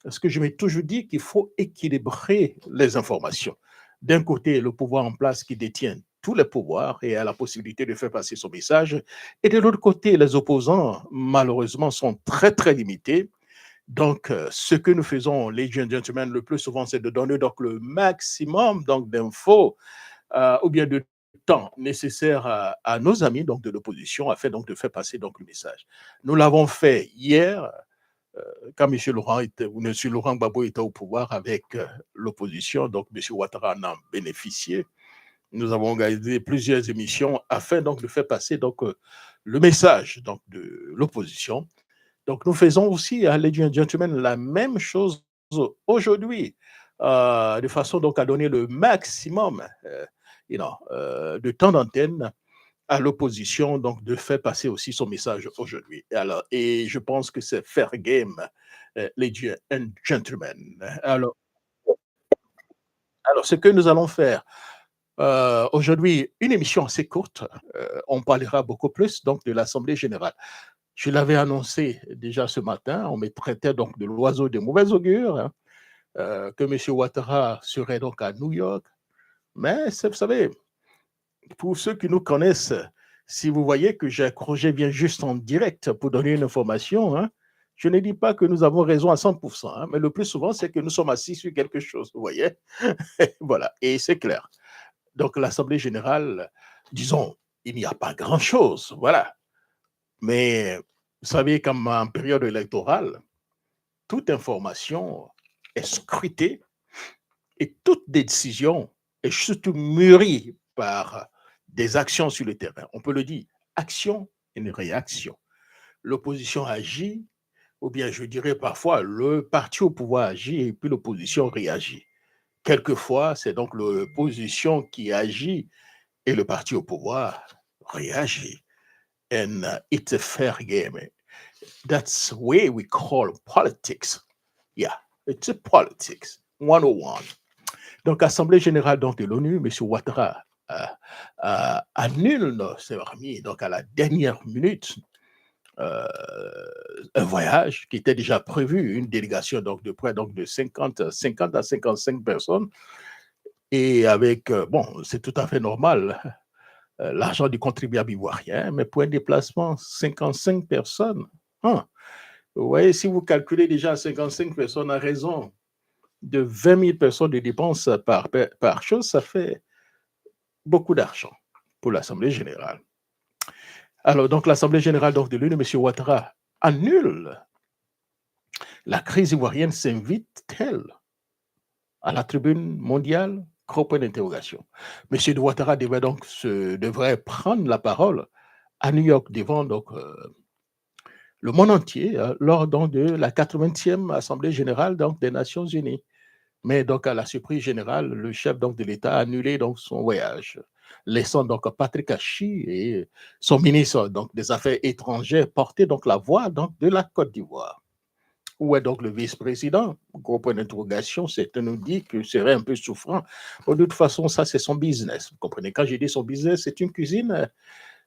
Parce que je m'ai toujours dit qu'il faut équilibrer les informations. D'un côté, le pouvoir en place qui détient tous les pouvoirs et a la possibilité de faire passer son message. Et de l'autre côté, les opposants, malheureusement, sont très, très limités. Donc, ce que nous faisons, ladies and gentlemen, le plus souvent, c'est de donner donc le maximum donc d'infos ou bien de temps nécessaire à nos amis donc de l'opposition afin donc de faire passer donc le message. Nous l'avons fait hier quand M. Laurent était, ou M. Laurent Gbagbo était au pouvoir avec l'opposition, donc M. Ouattara en a bénéficié. Nous avons organisé plusieurs émissions afin donc de faire passer donc le message donc de l'opposition. Donc nous faisons aussi, ladies and gentlemen, la même chose aujourd'hui, de façon donc à donner le maximum de temps d'antenne à l'opposition, donc de faire passer aussi son message aujourd'hui. Et je pense que c'est fair game, ladies and gentlemen. Alors, ce que nous allons faire aujourd'hui, une émission assez courte. On parlera beaucoup plus donc de l'Assemblée générale. Je l'avais annoncé déjà ce matin. On me traitait donc de l'oiseau de mauvais augure, hein, que M. Ouattara serait donc à New York. Mais vous savez, pour ceux qui nous connaissent, si vous voyez que je viens juste en direct pour donner une information, hein, je ne dis pas que nous avons raison à 100%, hein, mais le plus souvent, c'est que nous sommes assis sur quelque chose, vous voyez. Voilà, et c'est clair. Donc, l'Assemblée générale, disons, il n'y a pas grand-chose, voilà. Mais vous savez, comme en période électorale, toute information est scrutée et toute décision est surtout mûrie par des actions sur le terrain. On peut le dire, action et une réaction. L'opposition agit, ou bien je dirais parfois le parti au pouvoir agit et puis l'opposition réagit. Quelquefois, c'est donc l'opposition qui agit et le parti au pouvoir réagit. And it's a fair game. That's what we call politics. Yeah, it's a politics 101. Donc, Assemblée générale donc, de l'ONU, M. Ouattara annule ses remis donc à la dernière minute euh, un voyage qui était déjà prévu, une délégation donc de près donc de 50 à 55 personnes. Et avec, bon, c'est tout à fait normal, l'argent du contribuable ivoirien, mais pour un déplacement, 55 personnes. Hein. Vous voyez, si vous calculez déjà 55 personnes à raison de 20 000 personnes de dépenses par chose, ça fait beaucoup d'argent pour l'Assemblée générale. Alors, donc, l'Assemblée générale donc, de l'UNE, M. Ouattara, annule. La crise ivoirienne s'invite-t-elle à la tribune mondiale? Gros point d'interrogation. M. Ouattara devrait prendre la parole à New York devant donc, le monde entier lors donc, de la 80e Assemblée générale donc, des Nations unies. Mais donc, à la surprise générale, le chef donc, de l'État a annulé donc, son voyage, laissant donc Patrick Hachi et son ministre donc, des Affaires étrangères porter donc, la voix donc, de la Côte d'Ivoire. Où est donc le vice-président? Gros point d'interrogation, c'est nous dit que serait un peu souffrant. De toute façon, ça, c'est son business. Vous comprenez? Quand j'ai dit son business, c'est une cuisine,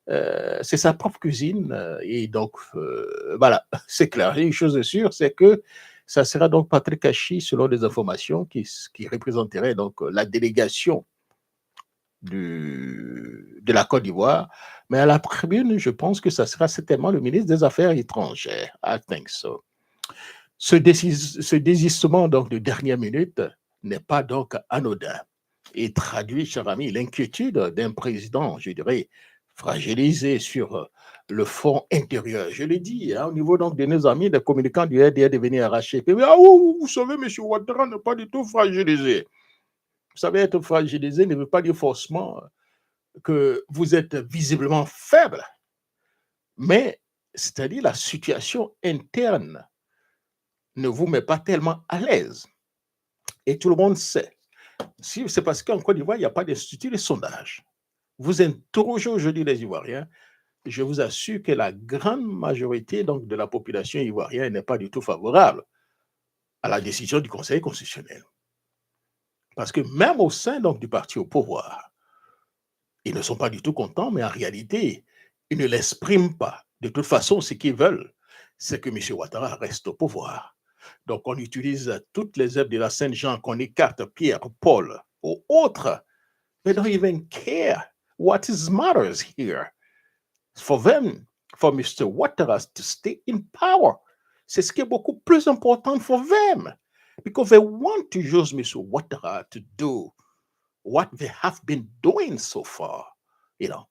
c'est sa propre cuisine. Et donc, voilà, c'est clair. Une chose est sûre, c'est que ça sera donc Patrick Hachi, selon les informations, qui représenterait donc la délégation de la Côte d'Ivoire. Mais à la tribune, je pense que ça sera certainement le ministre des Affaires étrangères. I think so. Ce désistement donc de dernière minute n'est pas donc anodin et traduit, cher ami, l'inquiétude d'un président, je dirais, fragilisé sur le fond intérieur. Je l'ai dit, hein, au niveau donc de nos amis, les communicants du RDR devenus arrachés. Ah, vous savez, M. Ouattara n'est pas du tout fragilisé. Vous savez, être fragilisé ne veut pas dire forcément que vous êtes visiblement faible, mais c'est-à-dire la situation interne ne vous met pas tellement à l'aise. Et tout le monde sait. Si c'est parce qu'en Côte d'Ivoire, il n'y a pas d'institut de sondage. Vous interrogez aujourd'hui les Ivoiriens, je vous assure que la grande majorité donc, de la population ivoirienne n'est pas du tout favorable à la décision du Conseil constitutionnel. Parce que même au sein donc, du parti au pouvoir, ils ne sont pas du tout contents, mais en réalité, ils ne l'expriment pas. De toute façon, ce qu'ils veulent, c'est que M. Ouattara reste au pouvoir. Donc, on utilise toutes les œuvres de la Sainte Jean qu'on écarte Pierre, Paul ou autres. They don't even care what is matters here. For them, for Mr. Waters to stay in power. C'est ce qui est beaucoup plus important for them. Because they want to use Mr. Watara to do what they have been doing so far. You know,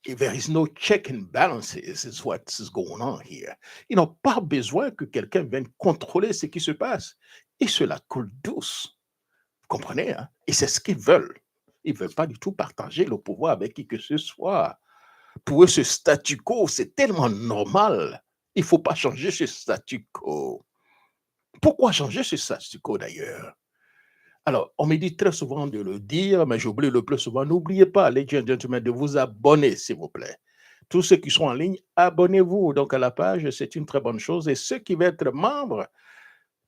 if there is no check and balances, is what is going on here. Ils n'ont pas besoin que quelqu'un vienne contrôler ce qui se passe. Et cela coule douce. Vous comprenez, hein? Et c'est ce qu'ils veulent. Ils ne veulent pas du tout partager le pouvoir avec qui que ce soit. Pour eux, ce statu quo, c'est tellement normal. Il ne faut pas changer ce statu quo. Pourquoi changer ce statu quo d'ailleurs? Alors, on me dit très souvent de le dire, mais j'oublie le plus souvent. N'oubliez pas, ladies and gentlemen, de vous abonner, s'il vous plaît. Tous ceux qui sont en ligne, abonnez-vous donc à la page, c'est une très bonne chose. Et ceux qui veulent être membres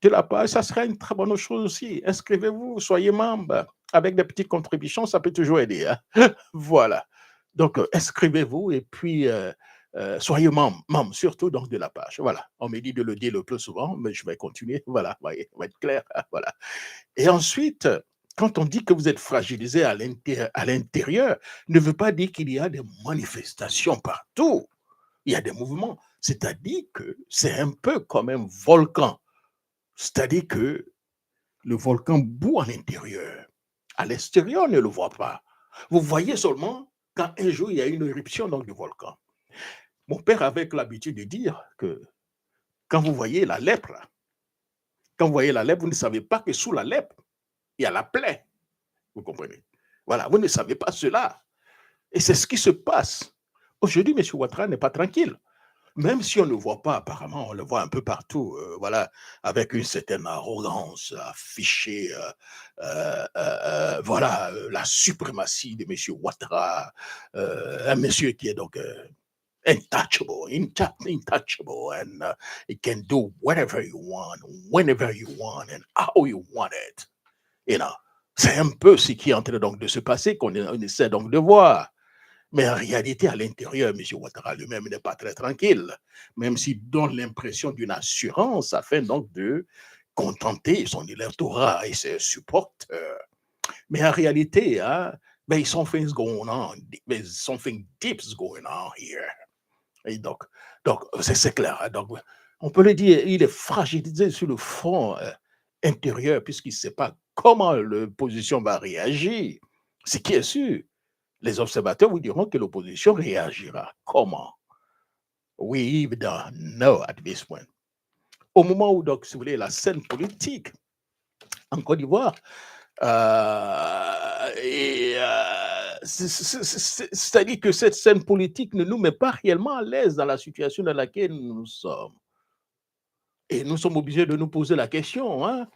de la page, ça sera une très bonne chose aussi. Inscrivez-vous, soyez membre. Avec des petites contributions, ça peut toujours aider. Hein? Voilà. Donc, inscrivez-vous et puis soyez membre, surtout donc de la page. Voilà. On me dit de le dire le plus souvent, mais je vais continuer. Voilà, voyez, on va être clair. Voilà. Et ensuite, quand on dit que vous êtes fragilisé à l'intérieur, ne veut pas dire qu'il y a des manifestations partout. Il y a des mouvements. C'est-à-dire que c'est un peu comme un volcan. C'est-à-dire que le volcan bout à l'intérieur. À l'extérieur, on ne le voit pas. Vous voyez seulement quand un jour il y a une éruption donc, du volcan. Mon père avait l'habitude de dire que quand vous voyez la lèpre, quand vous voyez la lèpre, vous ne savez pas que sous la lèpre, il y a la plaie. Vous comprenez? Voilà, vous ne savez pas cela. Et c'est ce qui se passe. Aujourd'hui, M. Ouattara n'est pas tranquille. Même si on ne le voit pas, apparemment, on le voit un peu partout, voilà, avec une certaine arrogance affichée, voilà, la suprématie de M. Ouattara, un monsieur qui est donc untouchable, and he can do whatever you want, whenever you want, and how you want it. You know, c'est un peu ce qui est en train donc de se passer qu'on essaie donc de voir. Mais en réalité, à l'intérieur, M. Ouattara lui-même n'est pas très tranquille, même s'il donne l'impression d'une assurance afin donc de contenter son électorat et ses supporters. Mais en réalité, hein, there's something going on. There's something deep going on here. Et donc c'est clair. Hein, donc, on peut le dire, il est fragilisé sur le front intérieur puisqu'il ne sait pas comment l'opposition va réagir. Ce qui est sûr. Les observateurs vous diront que l'opposition réagira. Comment? We don't know at this point. Au moment où, donc, si vous voulez, la scène politique en Côte d'Ivoire, c'est-à-dire que cette scène politique ne nous met pas réellement à l'aise dans la situation dans laquelle nous sommes. Et nous sommes obligés de nous poser la question, hein,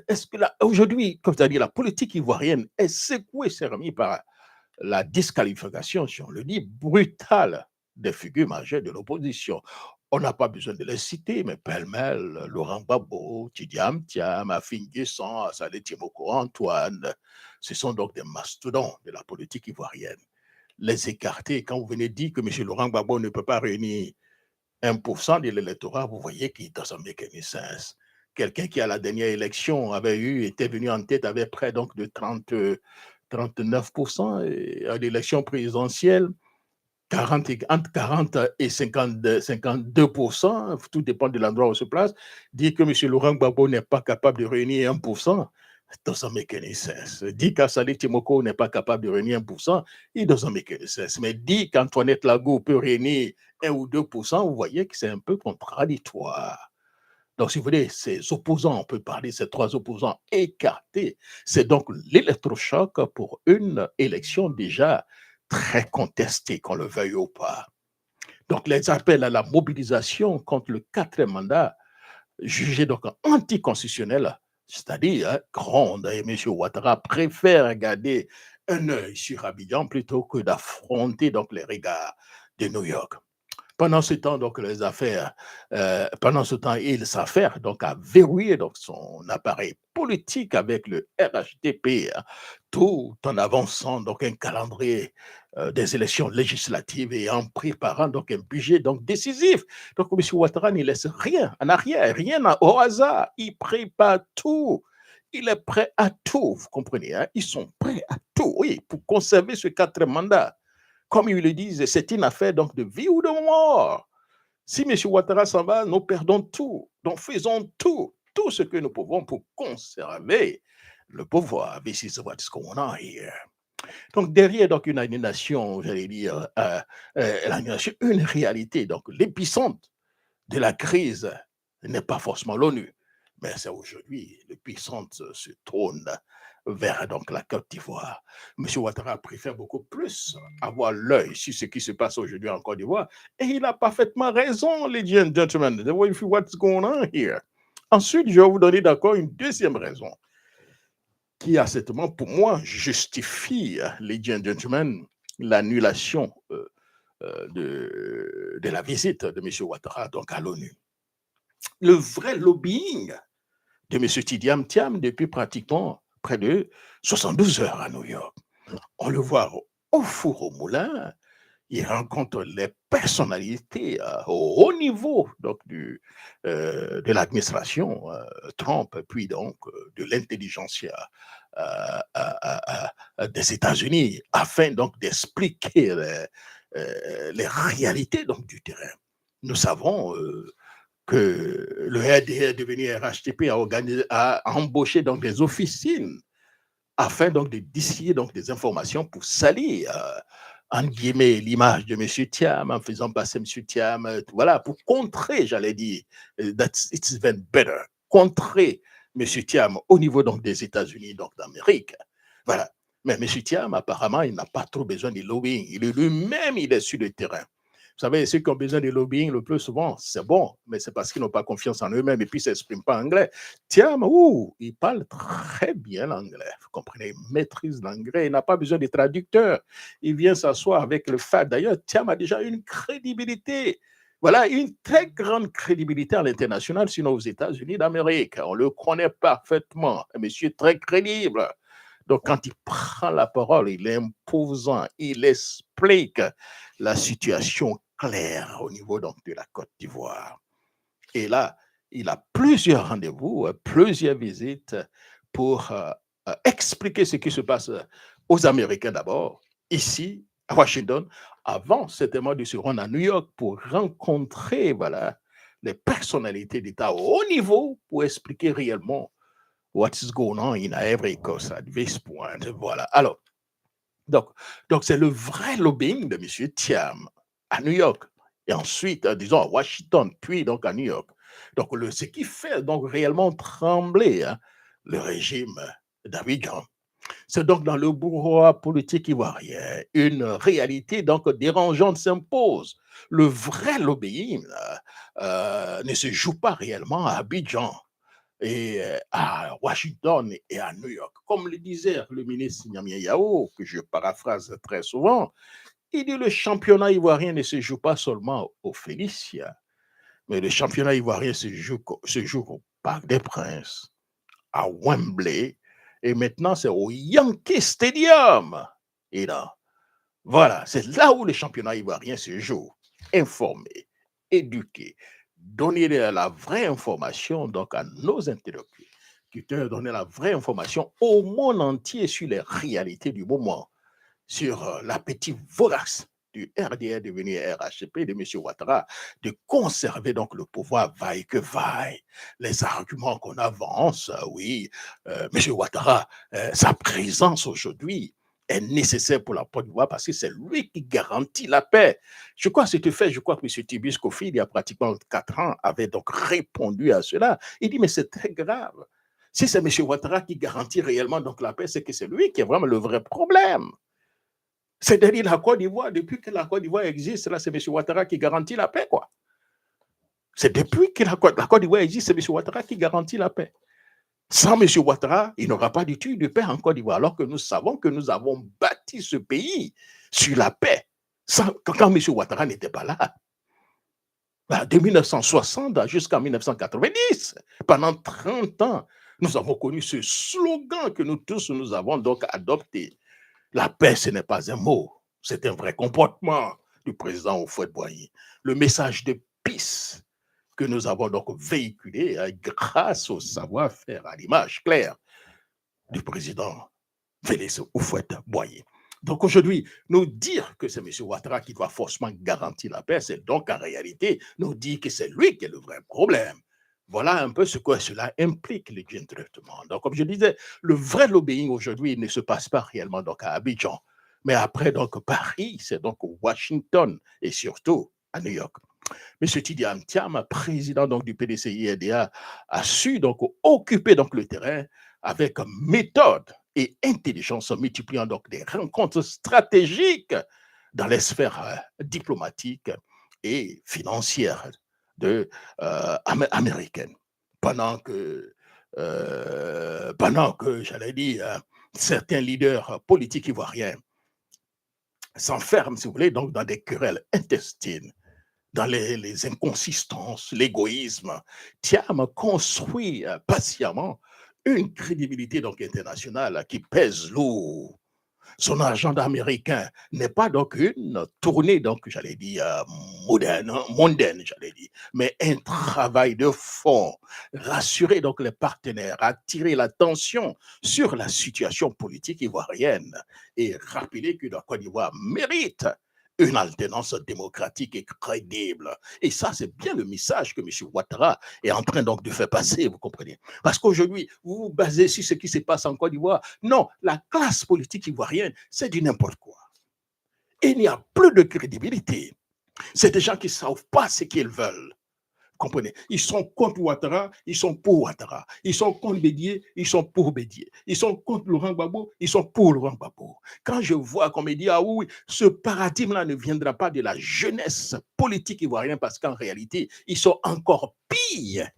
est-ce que aujourd'hui, comme tu as dit, la politique ivoirienne est secouée, c'est remis par la disqualification, si on le dit, brutale des figures majeures de l'opposition. On n'a pas besoin de les citer, mais pêle-mêle, Laurent Gbagbo, Tidiane Thiam, Afin Guesson, Assalé Timoko, Antoine, ce sont donc des mastodontes de la politique ivoirienne. Les écarter, quand vous venez dire que M. Laurent Gbagbo ne peut pas réunir 1% de l'électorat, vous voyez qu'il doesn't make any sense. Quelqu'un qui, à la dernière élection, était venu en tête avec près donc de 39% à l'élection présidentielle, entre 40 et 52%, tout dépend de l'endroit où on se place, dire que M. Laurent Gbagbo n'est pas capable de réunir 1%, it doesn't make any sense. Dire qu'Assalé Timoko n'est pas capable de réunir 1%, it doesn't make any sense. Mais dire qu'Antoinette Lago peut réunir 1 ou 2%, vous voyez que c'est un peu contradictoire. Donc, si vous voulez, ces opposants, on peut parler de ces trois opposants écartés, c'est donc l'électrochoc pour une élection déjà très contestée, qu'on le veuille ou pas. Donc, les appels à la mobilisation contre le quatrième mandat, jugé donc anticonstitutionnel, c'est-à-dire Gronde et M. Ouattara préfèrent garder un œil sur Abidjan plutôt que d'affronter donc les regards de New York. Pendant ce temps, donc, les affaires, pendant ce temps, il s'affaire donc à verrouiller donc son appareil politique avec le RHDP, hein, tout en avançant donc un calendrier des élections législatives et en préparant donc un budget donc décisif. Donc, M. Ouattara ne laisse rien en arrière, rien au hasard. Il prépare tout. Il est prêt à tout, vous comprenez, hein? Ils sont prêts à tout, oui, pour conserver ce 4 mandats. Comme ils le disent, c'est une affaire donc de vie ou de mort. Si M. Ouattara s'en va, nous perdons tout. Donc faisons tout, tout ce que nous pouvons pour conserver le pouvoir. This is what's going on here. Donc derrière donc une annulation, j'allais dire, l'annulation, une réalité. Donc l'épicentre de la crise n'est pas forcément l'ONU, mais c'est aujourd'hui l'épicentre se tourne vers donc la Côte d'Ivoire. M. Ouattara préfère beaucoup plus avoir l'œil sur ce qui se passe aujourd'hui en Côte d'Ivoire, et il a parfaitement raison, ladies and gentlemen. What's going on here? Ensuite, je vais vous donner d'accord une deuxième raison qui a certainement, pour moi, justifie, ladies and gentlemen, l'annulation de la visite de M. Ouattara donc à l'ONU. Le vrai lobbying de M. Tidiam Thiam depuis pratiquement près de 72 heures à New York. On le voit au four au moulin, il rencontre les personnalités au haut niveau donc, de l'administration Trump, puis donc de l'intelligentsia des États-Unis, afin donc d'expliquer les réalités donc, du terrain. Nous savons que le RDR devenu RHTP a embauché donc des officines afin donc de distiller donc des informations pour salir en guillemets l'image de M. Thiam en faisant passer M. Thiam, voilà, pour contrer, j'allais dire, it's even better, contrer M. Thiam au niveau donc des États-Unis, donc d'Amérique. Voilà. Mais M. Thiam, apparemment, il n'a pas trop besoin de lobbying. Il est lui-même, il est sur le terrain. Vous savez, ceux qui ont besoin de lobbying le plus souvent, c'est bon, mais c'est parce qu'ils n'ont pas confiance en eux-mêmes et puis ils ne s'expriment pas en anglais. Thiam, il parle très bien l'anglais, vous comprenez, il maîtrise l'anglais, il n'a pas besoin de traducteur. Il vient s'asseoir avec le FAD. D'ailleurs, Thiam a déjà une crédibilité, voilà, une très grande crédibilité à l'international, sinon aux États-Unis d'Amérique. On le connaît parfaitement, un monsieur très crédible. Donc, quand il prend la parole, il est imposant, il explique la situation claire au niveau donc, de la Côte d'Ivoire. Et là, il a plusieurs rendez-vous, plusieurs visites pour expliquer ce qui se passe aux Américains d'abord, ici, à Washington, avant certainement de se rendre à New York pour rencontrer voilà, les personnalités d'État au haut niveau pour expliquer réellement what is going on in Ivory Coast at this point. Voilà. Alors, donc c'est le vrai lobbying de M. Thiam à New York et ensuite, disons, à Washington, puis donc à New York. Donc, ce qui fait donc réellement trembler le régime d'Abidjan. C'est donc dans le brouhaha politique ivoirien, une réalité donc dérangeante s'impose. Le vrai lobbying ne se joue pas réellement à Abidjan et à Washington et à New York. Comme le disait le ministre Niamien Yao, que je paraphrase très souvent, il dit le championnat ivoirien ne se joue pas seulement au Félicia, mais le championnat ivoirien se joue au Parc des Princes, à Wembley, et maintenant c'est au Yankee Stadium. Et là, voilà, c'est là où le championnat ivoirien se joue. Informer, éduquer, donner la vraie information donc à nos interlocuteurs, donner la vraie information au monde entier sur les réalités du moment, sur l'appétit vorace du RDR devenu RHP de M. Ouattara, de conserver donc le pouvoir vaille que vaille. Les arguments qu'on avance, oui, M. Ouattara, sa présence aujourd'hui est nécessaire pour la Côte d'Ivoire parce que c'est lui qui garantit la paix. Je crois que M. Tibis Kofi, il y a pratiquement 4 ans, avait donc répondu à cela. Il dit, mais c'est très grave. Si c'est M. Ouattara qui garantit réellement donc la paix, c'est que c'est lui qui est vraiment le vrai problème. C'est-à-dire la Côte d'Ivoire, depuis que la Côte d'Ivoire existe, là, c'est M. Ouattara qui garantit la paix, quoi. C'est depuis que la Côte d'Ivoire existe, c'est M. Ouattara qui garantit la paix. Sans M. Ouattara, il n'y aura pas du tout de paix en Côte d'Ivoire, alors que nous savons que nous avons bâti ce pays sur la paix, quand M. Ouattara n'était pas là. De 1960 jusqu'en 1990. Pendant 30 ans, nous avons connu ce slogan que nous tous, nous avons donc adopté. La paix, ce n'est pas un mot, c'est un vrai comportement du président Houphouët-Boigny. Le message de peace que nous avons donc véhiculé grâce au savoir-faire, à l'image claire du président Félix Houphouët-Boigny. Donc aujourd'hui, nous dire que c'est M. Ouattara qui doit forcément garantir la paix, c'est donc en réalité nous dire que c'est lui qui est le vrai problème. Voilà un peu ce que cela implique, le gentleman. Donc, comme je disais, le vrai lobbying aujourd'hui ne se passe pas réellement donc à Abidjan. Mais après, donc, Paris, c'est donc Washington et surtout à New York. M. Tidiane Thiam, président donc, du PDCI-RDA, a su donc occuper donc, le terrain avec méthode et intelligence, en multipliant donc des rencontres stratégiques dans les sphères diplomatiques et financières américaines. Pendant que j'allais dire, certains leaders politiques ivoiriens s'enferment, si vous voulez, donc dans des querelles intestines, dans les inconsistances, l'égoïsme, Thiam construit patiemment une crédibilité donc internationale qui pèse lourd. Son agenda américain n'est pas donc une tournée, donc j'allais dire, mondaine, j'allais dire, mais un travail de fond, rassurer donc les partenaires, attirer l'attention sur la situation politique ivoirienne et rappeler que la Côte d'Ivoire mérite une alternance démocratique et crédible. Et ça, c'est bien le message que M. Ouattara est en train donc de faire passer, vous comprenez. Parce qu'aujourd'hui, vous vous basez sur ce qui se passe en Côte d'Ivoire. Non, la classe politique ivoirienne, c'est du n'importe quoi. Il n'y a plus de crédibilité. C'est des gens qui ne savent pas ce qu'ils veulent. Comprenez? Ils sont contre Ouattara, ils sont pour Ouattara. Ils sont contre Bédié, ils sont pour Bédié. Ils sont contre Laurent Gbagbo, ils sont pour Laurent Gbagbo. Quand je vois qu'on me dit, ah oui, ce paradigme-là ne viendra pas de la jeunesse politique ivoirienne parce qu'en réalité, ils sont encore pires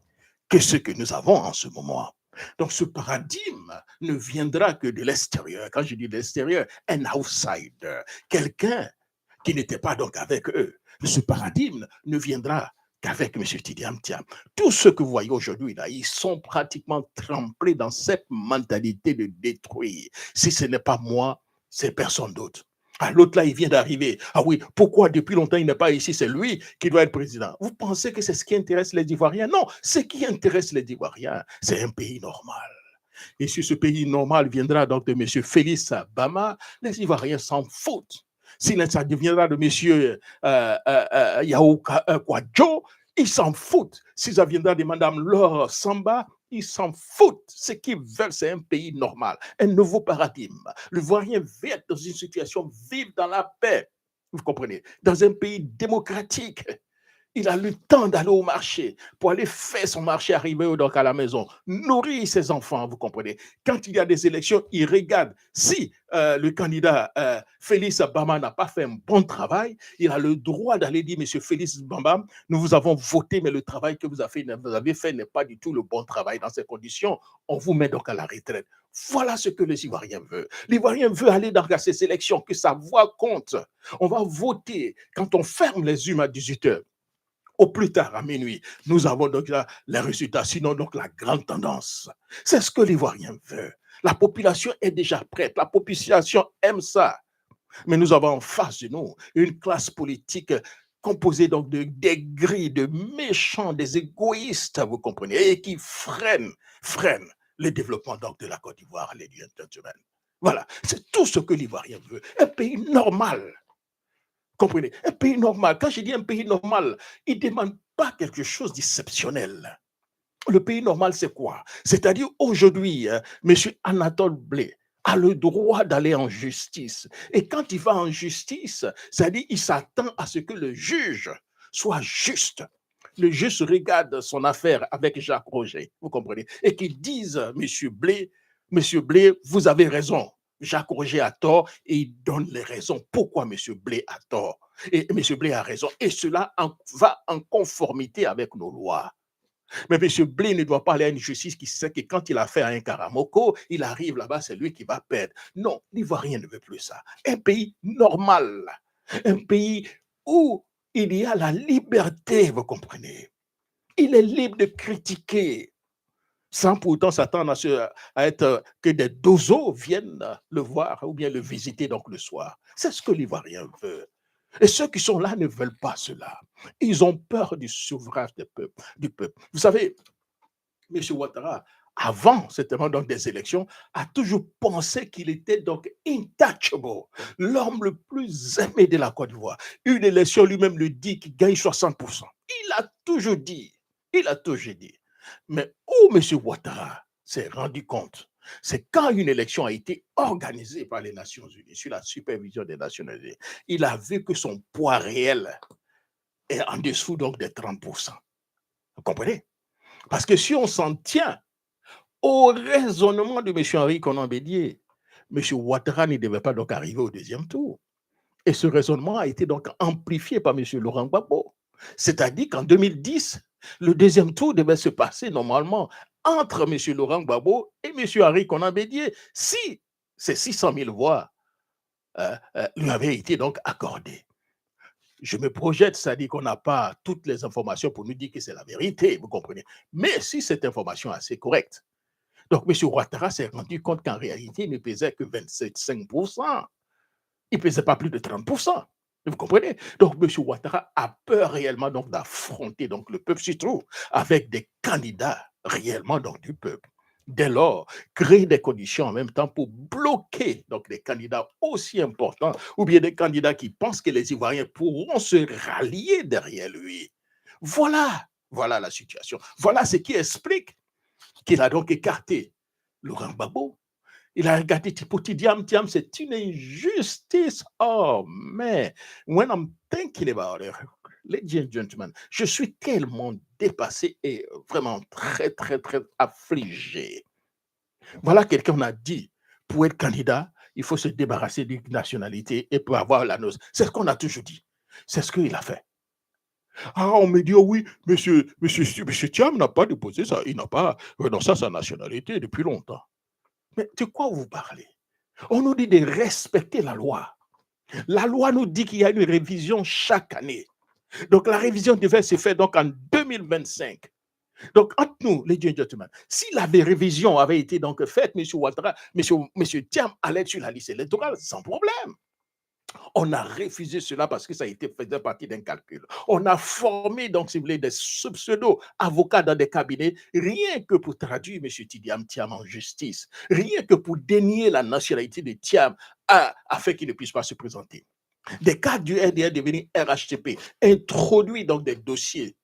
que ce que nous avons en ce moment. Donc ce paradigme ne viendra que de l'extérieur. Quand je dis de l'extérieur, un outsider, quelqu'un qui n'était pas donc avec eux. Ce paradigme ne viendra qu'avec M. Tidiane Thiam. Tous ceux que vous voyez aujourd'hui, là, ils sont pratiquement trempés dans cette mentalité de détruire. Si ce n'est pas moi, c'est personne d'autre. Ah, l'autre là, il vient d'arriver. Ah oui, pourquoi depuis longtemps il n'est pas ici? C'est lui qui doit être président. Vous pensez que c'est ce qui intéresse les Ivoiriens? Non, ce qui intéresse les Ivoiriens, c'est un pays normal. Et si ce pays normal viendra donc de M. Félix Bama, les Ivoiriens s'en foutent. Si ça deviendra de M. Yahou Kwadjo, ils s'en foutent. Si ça viendra de Mme Laure Samba, ils s'en foutent. Ce qu'ils veulent, c'est un pays normal, un nouveau paradigme. Le Ivoirien veut être dans une situation, vivre dans la paix, vous comprenez, dans un pays démocratique. Il a le temps d'aller au marché pour aller faire son marché, arriver donc à la maison, nourrir ses enfants, vous comprenez. Quand il y a des élections, il regarde si le candidat Félix Bama n'a pas fait un bon travail, il a le droit d'aller dire, Monsieur Félix Bama, nous vous avons voté, mais le travail que vous avez fait n'est pas du tout le bon travail. Dans ces conditions, on vous met donc à la retraite. Voilà ce que les Ivoiriens veulent. L'Ivoirien veut aller dans ces élections, que sa voix compte. On va voter quand on ferme les urnes à 18 heures. Au plus tard, à minuit, nous avons donc là les résultats, sinon donc la grande tendance. C'est ce que l'Ivoirien veut. La population est déjà prête, la population aime ça. Mais nous avons en face de nous une classe politique composée donc des gris, de méchants, des égoïstes, vous comprenez, et qui freinent le développement donc de la Côte d'Ivoire, les gentlemen. Voilà, c'est tout ce que l'Ivoirien veut. Un pays normal. Comprenez? Un pays normal, quand je dis un pays normal, il ne demande pas quelque chose d'exceptionnel. Le pays normal, c'est quoi? C'est-à-dire aujourd'hui, M. Anatole Blé a le droit d'aller en justice. Et quand il va en justice, c'est-à-dire qu'il s'attend à ce que le juge soit juste. Le juge regarde son affaire avec Jacques Roger, vous comprenez? Et qu'il dise, Monsieur Blé, vous avez raison. Jacques Roger a tort et il donne les raisons pourquoi M. Blé a tort. Et M. Blé a raison. Et cela va en conformité avec nos lois. Mais M. Blé ne doit pas aller à une justice qui sait que quand il a fait un Karamoko, il arrive là-bas, c'est lui qui va perdre. Non, l'Ivoirien ne veut plus ça. Un pays normal, un pays où il y a la liberté, vous comprenez. Il est libre de critiquer, sans pourtant s'attendre à être que des dozos viennent le voir ou bien le visiter donc le soir. C'est ce que l'Ivoirien veut. Et ceux qui sont là ne veulent pas cela. Ils ont peur du sevrage du peuple. Vous savez, M. Ouattara, avant certainement donc des élections, a toujours pensé qu'il était donc intouchable, l'homme le plus aimé de la Côte d'Ivoire. Une élection, lui-même le dit qu'il gagne 60%. Il a toujours dit, il a toujours dit. Mais où M. Ouattara s'est rendu compte, c'est quand une élection a été organisée par les Nations Unies, sur la supervision des Nations Unies, il a vu que son poids réel est en dessous donc des 30%. Vous comprenez? Parce que si on s'en tient au raisonnement de M. Henri Konan Bédier, M. Ouattara ne devait pas donc arriver au deuxième tour. Et ce raisonnement a été donc amplifié par M. Laurent Gbagbo. C'est-à-dire qu'en 2010, le deuxième tour devait se passer normalement entre M. Laurent Gbagbo et M. Henri Konan Bédier, si ces 600 000 voix lui avaient été donc accordées. Je me projette, c'est-à-dire qu'on n'a pas toutes les informations pour nous dire que c'est la vérité, vous comprenez. Mais si cette information est assez correcte, donc M. Ouattara s'est rendu compte qu'en réalité, il ne pesait que 27,5%. Il ne pesait pas plus de 30%. Vous comprenez? Donc M. Ouattara a peur réellement donc d'affronter donc le peuple, surtout avec des candidats réellement donc du peuple. Dès lors, créer des conditions en même temps pour bloquer donc des candidats aussi importants ou bien des candidats qui pensent que les Ivoiriens pourront se rallier derrière lui. Voilà la situation. Voilà ce qui explique qu'il a donc écarté Laurent Gbagbo. Il a regardé Tipoti Diam, c'est une injustice. Oh, man, when I'm thinking about it, ladies and gentlemen, je suis tellement dépassé et vraiment très, très, très affligé. Voilà, quelqu'un a dit, pour être candidat, il faut se débarrasser d'une nationalité et pour avoir la noce. C'est ce qu'on a toujours dit. C'est ce qu'il a fait. Ah, on me dit, oh oui, monsieur Thiam n'a pas déposé ça, il n'a pas renoncé à sa nationalité depuis longtemps. Mais de quoi vous parlez? On nous dit de respecter la loi. La loi nous dit qu'il y a une révision chaque année. Donc la révision devait se faire donc en 2025. Donc entre nous, les gentlemen, si la révision avait été donc faite, M. Ouattara, M. Thiam allait sur la liste électorale sans problème. On a refusé cela parce que ça faisait partie d'un calcul. On a formé, donc, si vous voulez, des pseudo-avocats dans des cabinets, rien que pour traduire M. Thiam en justice, rien que pour dénier la nationalité de Thiam afin qu'il ne puisse pas se présenter. Des cadres du RDR devenus RHTP introduit donc des dossiers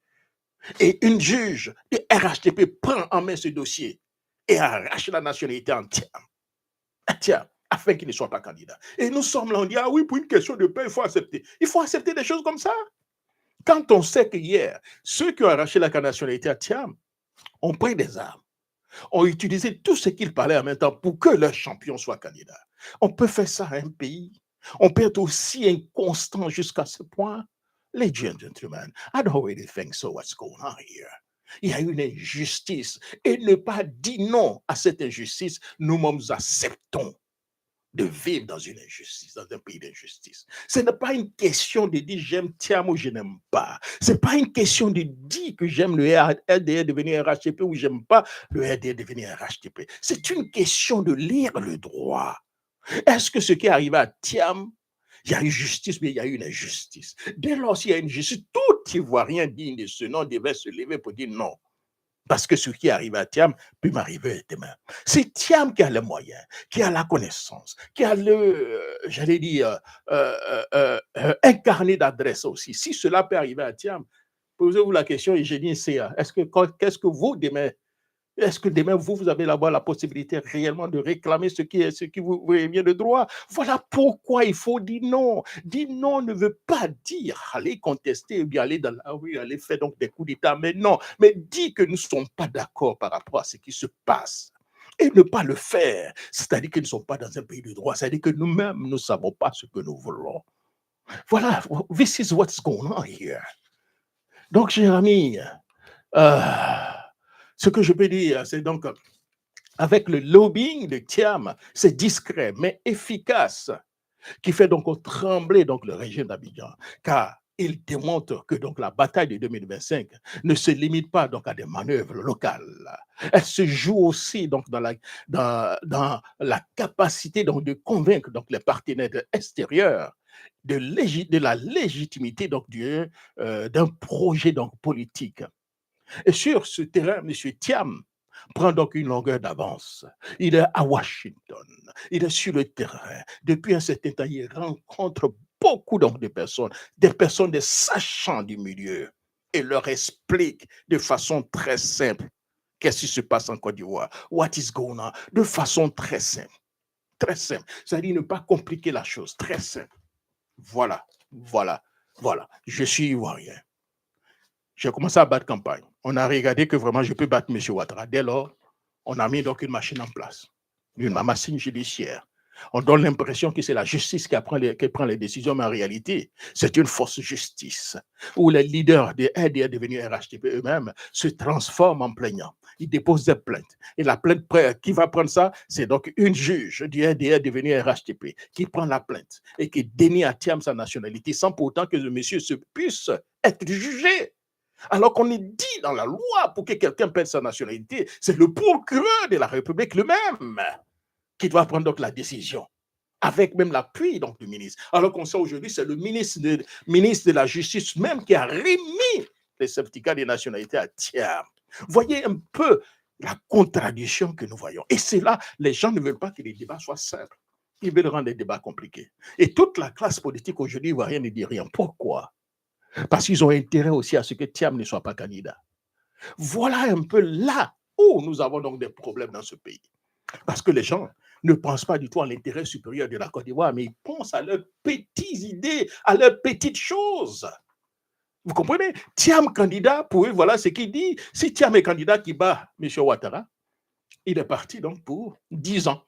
et une juge de RHTP prend en main ce dossier et arrache la nationalité en Thiam afin qu'il ne soit pas candidat. Et nous sommes là, on dit, ah oui, pour une question de paix, il faut accepter. Il faut accepter des choses comme ça. Quand on sait que hier, ceux qui ont arraché la nationalité à Thiam ont pris des armes, ont utilisé tout ce qu'ils parlaient en même temps pour que leur champion soit candidat. On peut faire ça à un pays. On peut être aussi inconstant jusqu'à ce point. Ladies and gentlemen, I don't really think so what's going on here. Il y a une injustice. Et ne pas dire non à cette injustice, nous-mêmes acceptons de vivre dans une injustice, dans un pays d'injustice. Ce n'est pas une question de dire j'aime Thiam ou je n'aime pas. Ce n'est pas une question de dire que j'aime le RDR devenir RHTP ou j'aime pas le RDR devenir RHTP. C'est une question de lire le droit. Est-ce que ce qui est arrivé à Thiam, il y a une justice, mais il y a une injustice. Dès lors, s'il y a une justice, tout Ivoirien digne de ce nom devait se lever pour dire non. Parce que ce qui arrive à Thiam peut m'arriver demain. C'est Thiam qui a les moyens, qui a la connaissance, qui a le, j'allais dire, incarné d'adresse aussi. Si cela peut arriver à Thiam, posez-vous la question, Eugénie Sea, qu'est-ce que vous, demain, est-ce que demain, vous avez la possibilité réellement de réclamer ce qui vous revient de droit? Voilà pourquoi il faut dire non. Dire non ne veut pas dire aller contester ou bien aller dans la rue, aller faire donc des coups d'État, mais non. Mais dire que nous ne sommes pas d'accord par rapport à ce qui se passe. Et ne pas le faire, c'est-à-dire que nous ne sommes pas dans un pays de droit, c'est-à-dire que nous-mêmes, nous ne savons pas ce que nous voulons. Voilà, this is what's going on here. Donc, chers amis, ce que je peux dire, c'est donc, avec le lobbying de Thiam, c'est discret mais efficace, qui fait donc trembler donc le régime d'Abidjan. Car il démontre que donc la bataille de 2025 ne se limite pas donc à des manœuvres locales. Elle se joue aussi donc dans la capacité donc de convaincre donc les partenaires extérieurs de la légitimité donc d'un projet donc politique. Et sur ce terrain, M. Thiam prend donc une longueur d'avance. Il est à Washington, il est sur le terrain. Depuis un certain temps, il rencontre beaucoup donc des personnes des sachants du milieu, et leur explique de façon très simple qu'est-ce qui se passe en Côte d'Ivoire, what is going on, de façon très simple, très simple. C'est-à-dire ne pas compliquer la chose, très simple. Voilà, voilà, voilà. Je suis ivoirien. J'ai commencé à battre campagne. On a regardé que vraiment je peux battre M. Ouattara. Dès lors, on a mis donc une machine en place, une machine judiciaire. On donne l'impression que c'est la justice qui prend les décisions, mais en réalité, c'est une fausse justice où les leaders des RDR devenus RHTP eux-mêmes se transforment en plaignants. Ils déposent des plaintes. Et la plainte, qui va prendre ça, c'est donc une juge du RDR devenu RHTP qui prend la plainte et qui dénie à Thiam sa nationalité sans pourtant que le monsieur puisse être jugé. Alors qu'on est dit dans la loi pour que quelqu'un perde sa nationalité, c'est le procureur de la République lui-même qui doit prendre donc la décision, avec même l'appui donc du ministre. Alors qu'on sait aujourd'hui, c'est le ministre de la Justice même qui a remis les certificats de nationalité à Thiam. Voyez un peu la contradiction que nous voyons. Et c'est là, les gens ne veulent pas que les débats soient simples. Ils veulent rendre les débats compliqués. Et toute la classe politique aujourd'hui ivoirienne ne dit rien. Pourquoi? Parce qu'ils ont intérêt aussi à ce que Thiam ne soit pas candidat. Voilà un peu là où nous avons donc des problèmes dans ce pays. Parce que les gens ne pensent pas du tout à l'intérêt supérieur de la Côte d'Ivoire, mais ils pensent à leurs petites idées, à leurs petites choses. Vous comprenez? Thiam candidat, pour eux, voilà ce qu'il dit. Si Thiam est candidat qui bat M. Ouattara, il est parti donc pour 10 ans.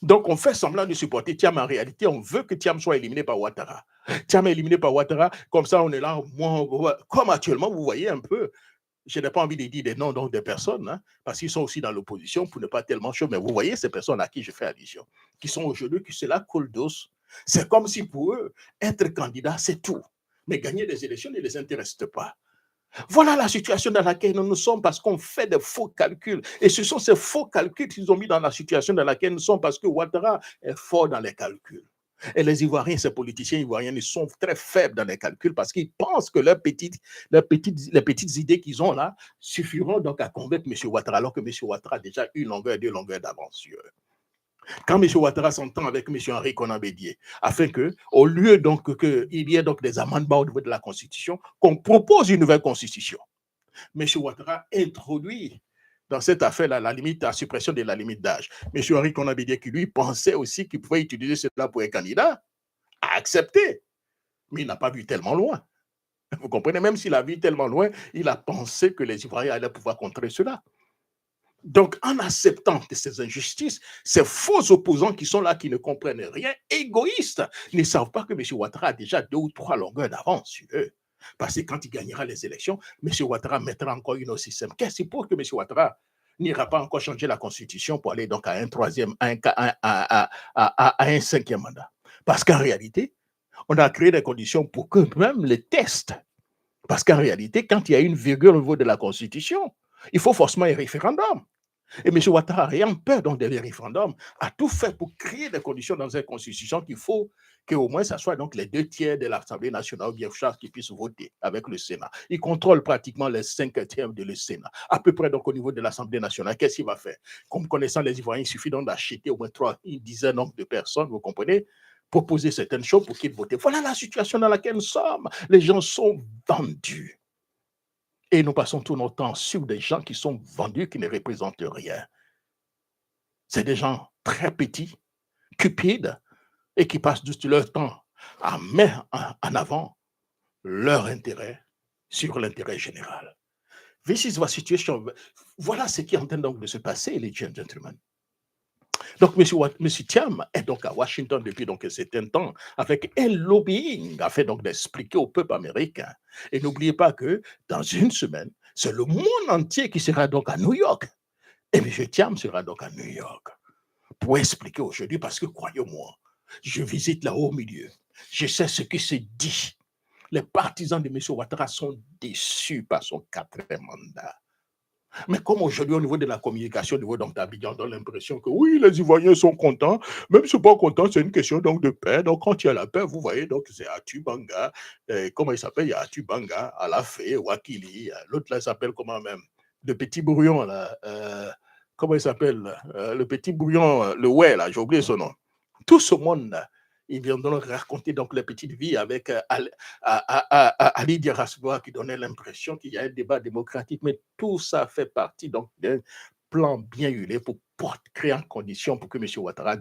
Donc, on fait semblant de supporter Thiam. En réalité, on veut que Thiam soit éliminé par Ouattara. Thiam est éliminé par Ouattara, comme ça, on est là, comme actuellement, vous voyez un peu. Je n'ai pas envie de dire des noms donc des personnes, hein, parce qu'ils sont aussi dans l'opposition pour ne pas tellement chaud, mais vous voyez ces personnes à qui je fais allusion, qui sont aujourd'hui, qui cela coule d'os. C'est comme si pour eux, être candidat, c'est tout. Mais gagner des élections ne les intéresse pas. Voilà la situation dans laquelle nous sommes parce qu'on fait des faux calculs. Et ce sont ces faux calculs qu'ils ont mis dans la situation dans laquelle nous sommes parce que Ouattara est fort dans les calculs. Et les Ivoiriens, ces politiciens ivoiriens, ils sont très faibles dans les calculs parce qu'ils pensent que les petites idées qu'ils ont là suffiront donc à convaincre M. Ouattara, alors que M. Ouattara a déjà une longueur, 2 longueurs d'avance sur eux. Quand M. Ouattara s'entend avec M. Henri Konan Bédié, afin que, au lieu donc qu'il y ait donc des amendements au niveau de la Constitution, qu'on propose une nouvelle Constitution. M. Ouattara introduit dans cette affaire-là la suppression de la limite d'âge. M. Henri Konan Bédié, qui lui pensait aussi qu'il pouvait utiliser cela pour un candidat, a accepté. Mais il n'a pas vu tellement loin. Vous comprenez? Même s'il a vu tellement loin, il a pensé que les Ivoiriens allaient pouvoir contrer cela. Donc, en acceptant ces injustices, ces faux opposants qui sont là, qui ne comprennent rien, égoïstes, ne savent pas que M. Ouattara a déjà 2 ou 3 longueurs d'avance sur eux. Parce que quand il gagnera les élections, M. Ouattara mettra encore une autre système. Qu'est-ce pour que M. Ouattara n'ira pas encore changer la Constitution pour aller donc à un troisième, à un 5e mandat? Parce qu'en réalité, on a créé des conditions pour que même les tests, parce qu'en réalité, quand il y a une virgule au niveau de la Constitution, il faut forcément un référendum. Et M. Ouattara, ayant peur donc des référendums, a tout fait pour créer des conditions dans cette constitution qu'il faut qu'au moins ça soit donc les 2 tiers de l'Assemblée nationale ou bien charge qui puissent voter avec le Sénat. Il contrôle pratiquement les 5 tiers de le Sénat. À peu près donc au niveau de l'Assemblée nationale, qu'est-ce qu'il va faire? Comme connaissant les Ivoiriens, il suffit donc d'acheter au moins une dizaine de personnes, vous comprenez? Proposer certaines choses pour qu'ils votent. Voilà la situation dans laquelle nous sommes. Les gens sont vendus. Et nous passons tout notre temps sur des gens qui sont vendus, qui ne représentent rien. C'est des gens très petits, cupides, et qui passent tout leur temps à mettre en avant leur intérêt sur l'intérêt général. This is the situation. Voilà ce qui est en train donc de se passer, les gentlemen. Donc, M. Thiam est donc à Washington depuis donc un certain temps avec un lobbying afin donc d'expliquer au peuple américain. Et n'oubliez pas que dans une semaine, c'est le monde entier qui sera donc à New York. Et M. Thiam sera donc à New York pour expliquer aujourd'hui, parce que croyez-moi, je visite là-haut au milieu. Je sais ce qui se dit. Les partisans de M. Ouattara sont déçus par son 4e mandat. Mais comme aujourd'hui, au niveau de la communication, au niveau d'Abidjan, on donne l'impression que oui, les Ivoiriens sont contents. Même s'ils ne sont pas contents, c'est une question donc de paix. Donc, quand il y a la paix, vous voyez, donc c'est Atubanga, comment il s'appelle? Il y a Atubanga, Alafé, Wakili, l'autre là s'appelle comment même? Le petit brouillon, là. Comment il s'appelle? Le petit brouillon, le ouais, là, j'ai oublié son nom. Tout ce monde-là, ils viendront raconter donc les petites vies avec Ali Diarasboa qui donnait l'impression qu'il y a un débat démocratique, mais tout ça fait partie donc d'un plan bien huilé pour créer en condition pour que M. Ouattara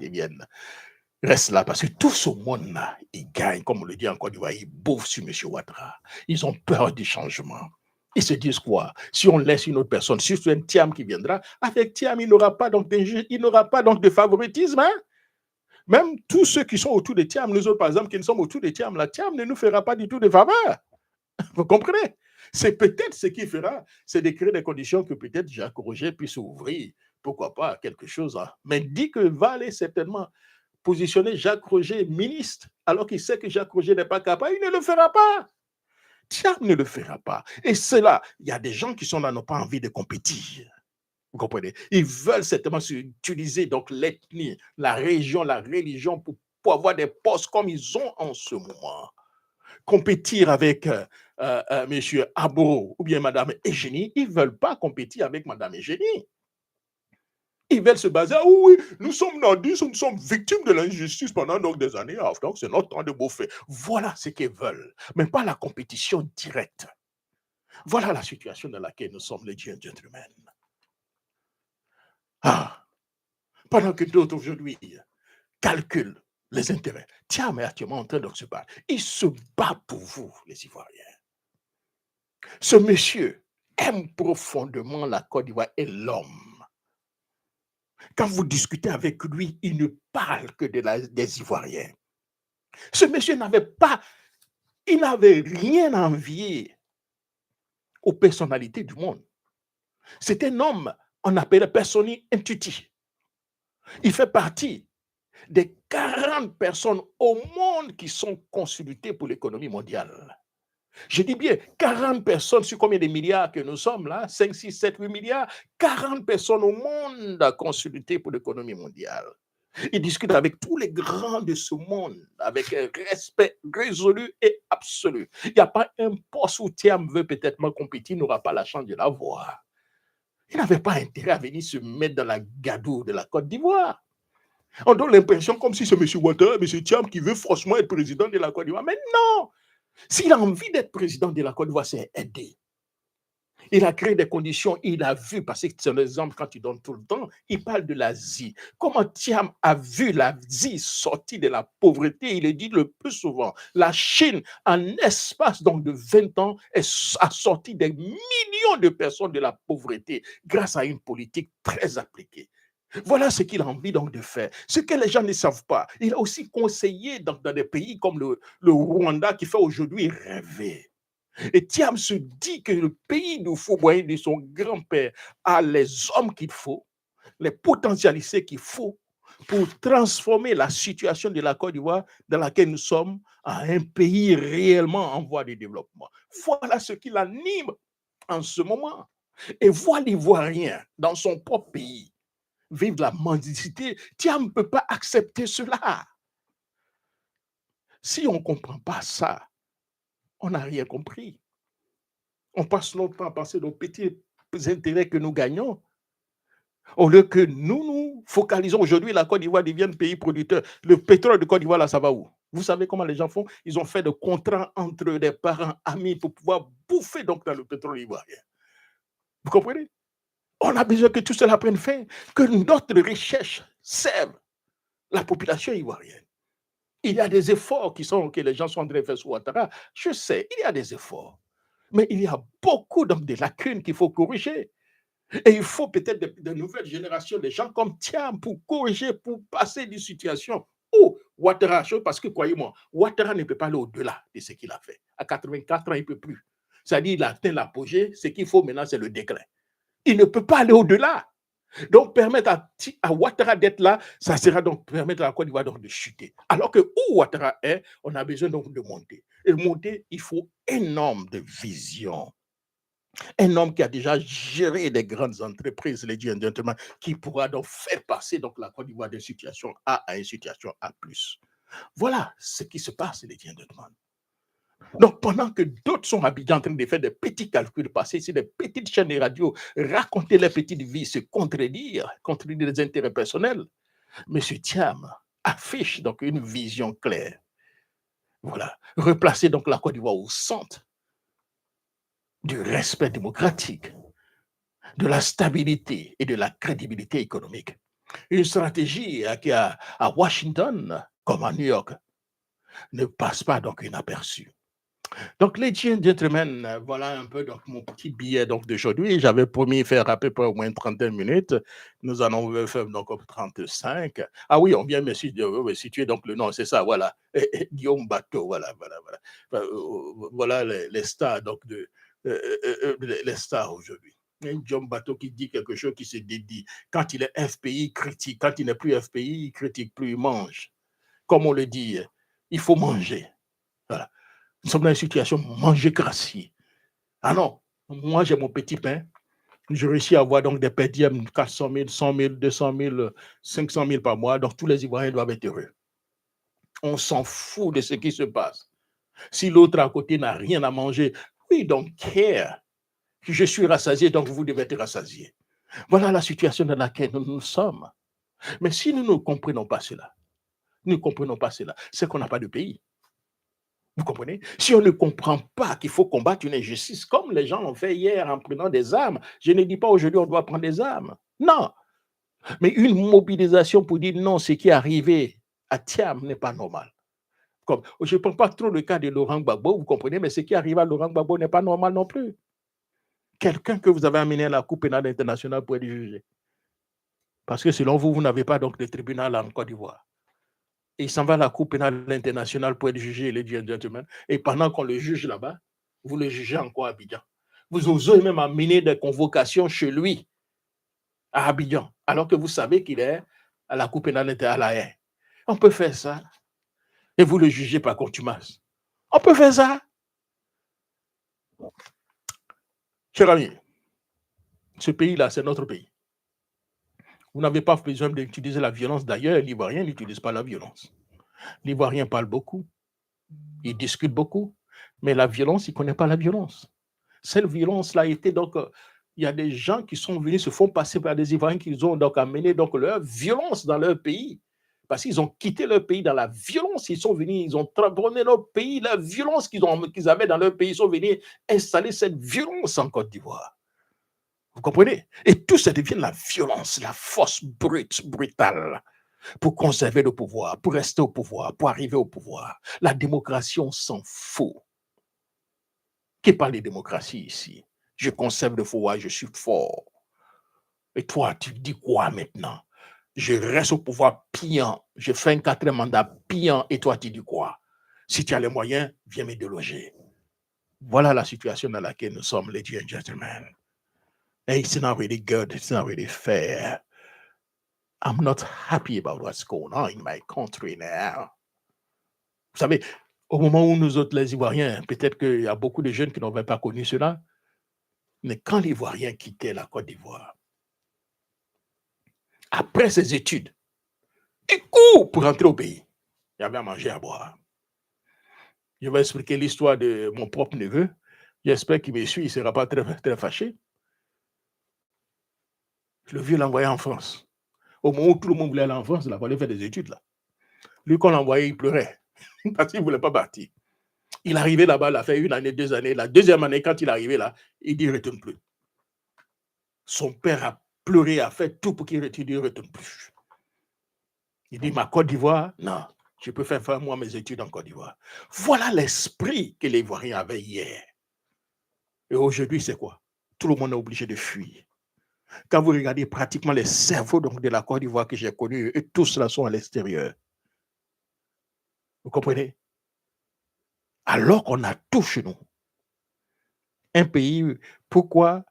reste là, parce que tout ce monde-là, il gagne, comme on le dit en Côte d'Ivoire, il bouffe sur M. Ouattara. Ils ont peur du changement. Ils se disent quoi? Si on laisse une autre personne, si c'est un Thiam qui viendra, avec Thiam, il n'aura pas donc de favoritisme, hein? Même tous ceux qui sont autour de Thiam, nous autres, par exemple, qui ne sommes autour de Thiam, la Thiam ne nous fera pas du tout de faveur. Vous comprenez? C'est peut-être ce qui fera, c'est de créer des conditions que peut-être Jacques Roger puisse ouvrir, pourquoi pas, quelque chose. Hein. Mais dit que va aller certainement positionner Jacques Roger ministre, alors qu'il sait que Jacques Roger n'est pas capable, il ne le fera pas. Thiam ne le fera pas. Et cela, il y a des gens qui sont là, n'ont pas envie de compétir. Vous comprenez? Ils veulent certainement utiliser donc l'ethnie, la région, la religion pour avoir des postes comme ils ont en ce moment. Compétir avec M. Aboro ou bien Mme Eugénie, ils ne veulent pas compétir avec Mme Eugénie. Ils veulent se baser, ah oui, nous sommes nordistes, nous sommes victimes de l'injustice pendant donc des années, donc c'est notre temps de bouffer. Voilà ce qu'ils veulent, mais pas la compétition directe. Voilà la situation dans laquelle nous sommes, les gentlemen. Ah, pendant que d'autres aujourd'hui calculent les intérêts. Tiens, mais actuellement en train de se battre. Il se bat pour vous, les Ivoiriens. Ce monsieur aime profondément la Côte d'Ivoire et l'homme. Quand vous discutez avec lui, il ne parle que des Ivoiriens. Ce monsieur n'avait rien à envier aux personnalités du monde. C'est un homme, on appelle personi intuitif. Il fait partie des 40 personnes au monde qui sont consultées pour l'économie mondiale. Je dis bien 40 personnes sur combien de milliards que nous sommes là? 5, 6, 7, 8 milliards. 40 personnes au monde consultées pour l'économie mondiale. Il discute avec tous les grands de ce monde, avec un respect résolu et absolu. Il n'y a pas un poste où Thiam veut peut-être compétir, il n'aura pas la chance de l'avoir. Il n'avait pas intérêt à venir se mettre dans la gadoue de la Côte d'Ivoire. On donne l'impression comme si c'est M. Ouattara, M. Thiam qui veut franchement être président de la Côte d'Ivoire. Mais non! S'il a envie d'être président de la Côte d'Ivoire, c'est aider. Il a créé des conditions, il a vu, parce que c'est un exemple quand il donne tout le temps, il parle de l'Asie. Comment Thiam a vu l'Asie sortir de la pauvreté? Il est dit le plus souvent, la Chine, en espace donc de 20 ans, a sorti des millions de personnes de la pauvreté grâce à une politique très appliquée. Voilà ce qu'il a envie donc de faire. Ce que les gens ne savent pas. Il a aussi conseillé dans des pays comme le Rwanda qui fait aujourd'hui rêver. Et Thiam se dit que le pays de Fouboyen de son grand-père a les hommes qu'il faut, les potentialités qu'il faut pour transformer la situation de la Côte d'Ivoire dans laquelle nous sommes en un pays réellement en voie de développement. Voilà ce qui l'anime en ce moment. Et voir l'Ivoirien dans son propre pays vivre de la mendicité, Thiam ne peut pas accepter cela. Si on ne comprend pas ça, on n'a rien compris. On passe notre temps à penser aux petits intérêts que nous gagnons, au lieu que nous focalisons aujourd'hui, la Côte d'Ivoire devient un pays producteur. Le pétrole de Côte d'Ivoire, là, ça va où? Vous savez comment les gens font? Ils ont fait des contrats entre des parents amis pour pouvoir bouffer donc dans le pétrole ivoirien. Vous comprenez? On a besoin que tout cela prenne fin, que notre recherche serve la population ivoirienne. Il y a des efforts que les gens sont en train de faire sur Ouattara. Je sais, il y a des efforts. Mais il y a beaucoup de lacunes qu'il faut corriger. Et il faut peut-être de nouvelles générations de gens comme Thiam pour corriger, pour passer d'une situation où Ouattara, parce que croyez-moi, Ouattara ne peut pas aller au-delà de ce qu'il a fait. À 84 ans, il ne peut plus. C'est-à-dire qu'il a atteint l'apogée. Ce qu'il faut maintenant, c'est le déclin. Il ne peut pas aller au-delà. Donc, permettre à Ouattara d'être là, ça sera donc permettre à la Côte d'Ivoire de chuter. Alors que où Ouattara est, on a besoin donc de monter. Et monter, il faut un homme de vision. Un homme qui a déjà géré des grandes entreprises, les gentlemen, qui pourra donc faire passer donc, la Côte d'Ivoire d'une situation A à une situation A+. Voilà ce qui se passe, les gentlemen. Donc, pendant que d'autres sont habillés en train de faire des petits calculs, passer sur des petites chaînes de radio, raconter leurs petites vies, se contredire les intérêts personnels, M. Thiam affiche donc une vision claire. Voilà. Replacer donc la Côte d'Ivoire au centre du respect démocratique, de la stabilité et de la crédibilité économique. Une stratégie qui à Washington, comme à New York, ne passe pas donc inaperçue. Donc, les gentlemen, voilà un peu donc, mon petit billet d'aujourd'hui. J'avais promis faire à peu près au moins 31 minutes. Nous en avons fait donc 35. Ah oui, on vient me situer donc le nom, c'est ça, voilà. Guillaume Bateau, voilà. Voilà les stars donc les stars aujourd'hui. Guillaume Bateau qui dit quelque chose qui se dédie. Quand il est FPI, il critique. Quand il n'est plus FPI, il critique plus, il mange. Comme on le dit, il faut manger. Voilà. Nous sommes dans une situation manger gracie. Ah non, moi j'ai mon petit pain. Je réussis à avoir donc des PDM 400 000, 100 000, 200 000, 500 000 par mois. Donc tous les Ivoiriens doivent être heureux. On s'en fout de ce qui se passe. Si l'autre à côté n'a rien à manger, we don't care. Je suis rassasié, donc vous devez être rassasié. Voilà la situation dans laquelle nous sommes. Mais si nous ne comprenons pas cela, c'est qu'on n'a pas de pays. Vous comprenez? Si on ne comprend pas qu'il faut combattre une injustice, comme les gens l'ont fait hier en prenant des armes, je ne dis pas aujourd'hui on doit prendre des armes. Non. Mais une mobilisation pour dire non, ce qui est arrivé à Thiam n'est pas normal. Comme, je ne prends pas trop le cas de Laurent Gbagbo, vous comprenez, mais ce qui arrive à Laurent Gbagbo n'est pas normal non plus. Quelqu'un que vous avez amené à la Cour pénale internationale pour être jugé. Parce que selon vous, vous n'avez pas donc de tribunal en Côte d'Ivoire. Et il s'en va à la Cour pénale internationale pour être jugé, les gentlemen. Et pendant qu'on le juge là-bas, vous le jugez encore à Abidjan. Vous osez même amener des convocations chez lui, à Abidjan, alors que vous savez qu'il est à la Cour pénale internationale à La Haye. On peut faire ça. Et vous le jugez par contumace. On peut faire ça. Cher ami, ce pays-là, c'est notre pays. Vous n'avez pas besoin d'utiliser la violence. D'ailleurs, l'Ivoirien n'utilise pas la violence. L'Ivoirien parle beaucoup, il discute beaucoup, mais la violence, il ne connaît pas la violence. Cette violence-là a été donc, il y a des gens qui sont venus, se font passer par des Ivoiriens qui ont donc amené donc leur violence dans leur pays. Parce qu'ils ont quitté leur pays dans la violence, ils sont venus, ils ont transformé leur pays, la violence qu'ils avaient dans leur pays, ils sont venus installer cette violence en Côte d'Ivoire. Vous comprenez? Et tout ça devient la violence, la force brutale pour conserver le pouvoir, pour rester au pouvoir, pour arriver au pouvoir. La démocratie, on s'en fout. Qui parle de démocratie ici? Je conserve le pouvoir, je suis fort. Et toi, tu dis quoi maintenant? Je reste au pouvoir pillant, je fais un 4e mandat pillant, et toi, tu dis quoi? Si tu as les moyens, viens me déloger. Voilà la situation dans laquelle nous sommes, ladies and gentlemen. And it's not really good, it's not really fair. I'm not happy about what's going on in my country now. Vous savez, au moment où nous autres, les Ivoiriens, peut-être qu'il y a beaucoup de jeunes qui n'avaient pas connu cela, mais quand l'Ivoirien quittait la Côte d'Ivoire, après ses études, il court pour rentrer au pays. Il y avait à manger, à boire. Je vais expliquer l'histoire de mon propre neveu. J'espère qu'il me suit, il ne sera pas très, très fâché. Le vieux l'a envoyé en France. Au moment où tout le monde voulait aller en France, il voulait faire des études là. Lui, quand l'envoyait, il pleurait parce qu'il ne voulait pas partir. Il arrivait là-bas, il a fait 1 année, 2 années. La 2e année, quand il est arrivé là, il dit « retourne plus ». Son père a pleuré, a fait tout pour qu'il ne retourne plus. Il dit « ma Côte d'Ivoire, non, je peux faire moi mes études en Côte d'Ivoire ». Voilà l'esprit que les Ivoiriens avaient hier. Et aujourd'hui, c'est quoi? Tout le monde est obligé de fuir. Quand vous regardez pratiquement les cerveaux donc, de la Côte d'Ivoire que j'ai connus, et tous là sont à l'extérieur. Vous comprenez? Alors qu'on a tout chez nous. Un pays, pourquoi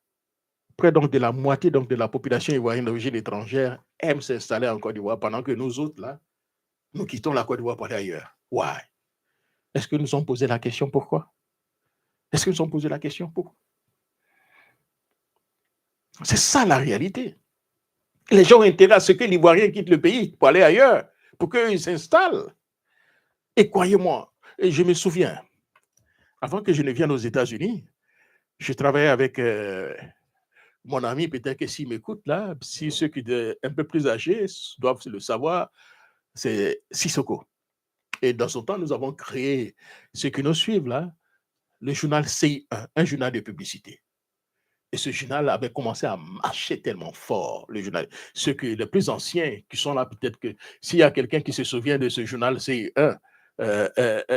près donc de la moitié donc, de la population ivoirienne d'origine étrangère aime s'installer en Côte d'Ivoire pendant que nous autres, là, nous quittons la Côte d'Ivoire pour aller ailleurs? Why? Est-ce que nous sommes posé la question pourquoi? Est-ce que nous sommes posé la question pourquoi? C'est ça la réalité. Les gens ont intérêt à ce que l'Ivoirien quitte le pays pour aller ailleurs, pour qu'ils s'installent. Et croyez-moi, et je me souviens, avant que je ne vienne aux États-Unis, je travaillais avec mon ami, peut-être que s'il m'écoute là, si ceux qui sont un peu plus âgés doivent le savoir, c'est Sissoko. Et dans son temps, nous avons créé, ceux qui nous suivent là, le journal CI1, un journal de publicité. Et ce journal avait commencé à marcher tellement fort, le journal. Ceux qui, les plus anciens qui sont là, peut-être que s'il y a quelqu'un qui se souvient de ce journal CI1,